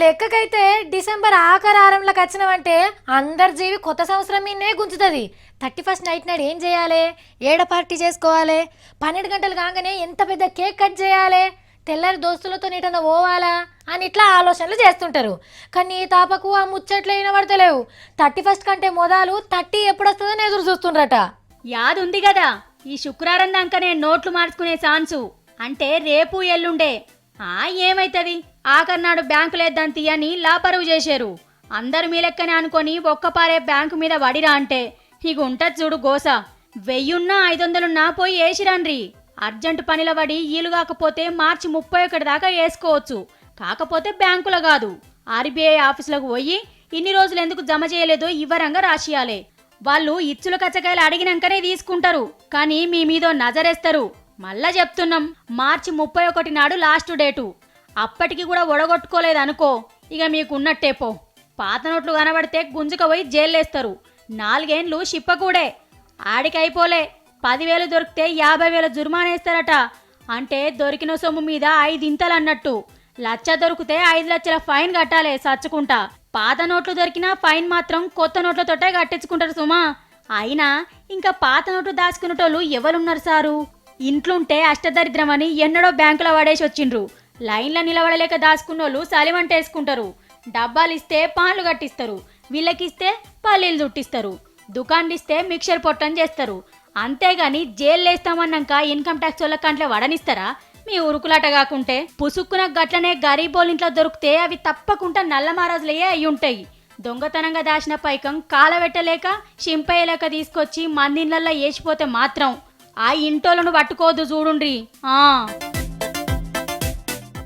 లెక్కకైతే December ఆఖరారంలోకి వచ్చినామంటే అందరి జీవి కొత్త సంవత్సరం మీనే గుంజుతుంది. 31st నైట్ నాడు ఏం చేయాలి, ఏడ పార్టీ చేసుకోవాలి, 12 గంటలు కాగానే ఎంత పెద్ద కేక్ కట్ చేయాలి, తెల్లారి దోస్తులతో నీటన్నా పోవాలా అని ఇట్లా ఆలోచనలు చేస్తుంటారు. కానీ తాపకు ఆ ముచ్చట్లు అయినా పడతలేవు. 31st కంటే మొదలు 30 ఎప్పుడు వస్తుందని ఎదురు చూస్తుండ్రట. యాదుంది కదా, ఈ శుక్రవారం దాకానే నోట్లు మార్చుకునే ఛాన్సు. అంటే రేపు ఎల్లుండే. ఏమైతుంది, ఆఖరినాడు బ్యాంకులేద్దాం తీయని లాపరువు చేశారు. అందరు మీ లెక్కనే అనుకొని ఒక్కపారే బ్యాంకు మీద వడిరా అంటే ఇక ఉంటది చూడు గోస. 1000 500 పోయి వేసిరాన్రి. అర్జెంటు పనిల వడి ఈలు కాకపోతే మార్చి 31 దాకా వేసుకోవచ్చు. కాకపోతే బ్యాంకులో కాదు, ఆర్బీఐ ఆఫీసులకు పోయి ఇన్ని రోజులు ఎందుకు జమ చేయలేదో వివరంగా రాసియాలే. వాళ్ళు ఇచ్చుల కచ్చకాయలు అడిగినాకనే తీసుకుంటారు, కానీ మీ మీదో నజరేస్తారు. మళ్ళా చెప్తున్నాం, మార్చి 31 నాడు లాస్ట్ డేటు. అప్పటికి కూడా ఒడగొట్టుకోలేదనుకో ఇక మీకున్నట్టే పో. పాత నోట్లు కనబడితే గుంజుకపోయి జైల్లేస్తారు. 4 ఏండ్లు షిప్పకూడే. ఆడికైపోలే, 10,000 దొరికితే 50,000 జుర్మానేస్తారట. అంటే దొరికిన సొమ్ము మీద 5 ఇంతలు అన్నట్టు. 1,00,000 దొరికితే 5 లక్షల ఫైన్ కట్టాలి సచ్చుకుంటా. పాత నోట్లు దొరికినా ఫైన్ మాత్రం కొత్త నోట్లతోటే కట్టించుకుంటారు సుమా. అయినా ఇంకా పాత నోట్లు దాచుకునేటోళ్ళు ఎవరున్నారు సారు? ఇంట్లుంటే అష్టదరిద్రం అని ఎన్నడో బ్యాంకులో పడేసి వచ్చిండ్రు. లైన్లో నిలబడలేక దాచుకున్నోళ్ళు సలిమంటేసుకుంటారు. డబ్బాలిస్తే పాన్లు కట్టిస్తారు, వీళ్ళకిస్తే పల్లీలు చుట్టిస్తారు, దుకాన్లిస్తే మిక్చర్ పొట్టని చేస్తారు. అంతేగాని జైల్లేస్తామన్నాక ఇన్కమ్ ట్యాక్స్ వాళ్ళ కంట్లో వడనిస్తారా? మీ ఉరుకులాట కాకుంటే పుసుక్కున గట్లనే గరీబోళ్ళింట్లో దొరికితే అవి తప్పకుండా నల్లమారాజులయ్యే అయి ఉంటాయి. దొంగతనంగా దాచిన పైకం కాలబెట్టలేక షింపయ్యలేక తీసుకొచ్చి మందిళ్ళల్లో వేసిపోతే మాత్రం ఆ ఇంటోలను పట్టుకోవద్దు చూడుండ్రి.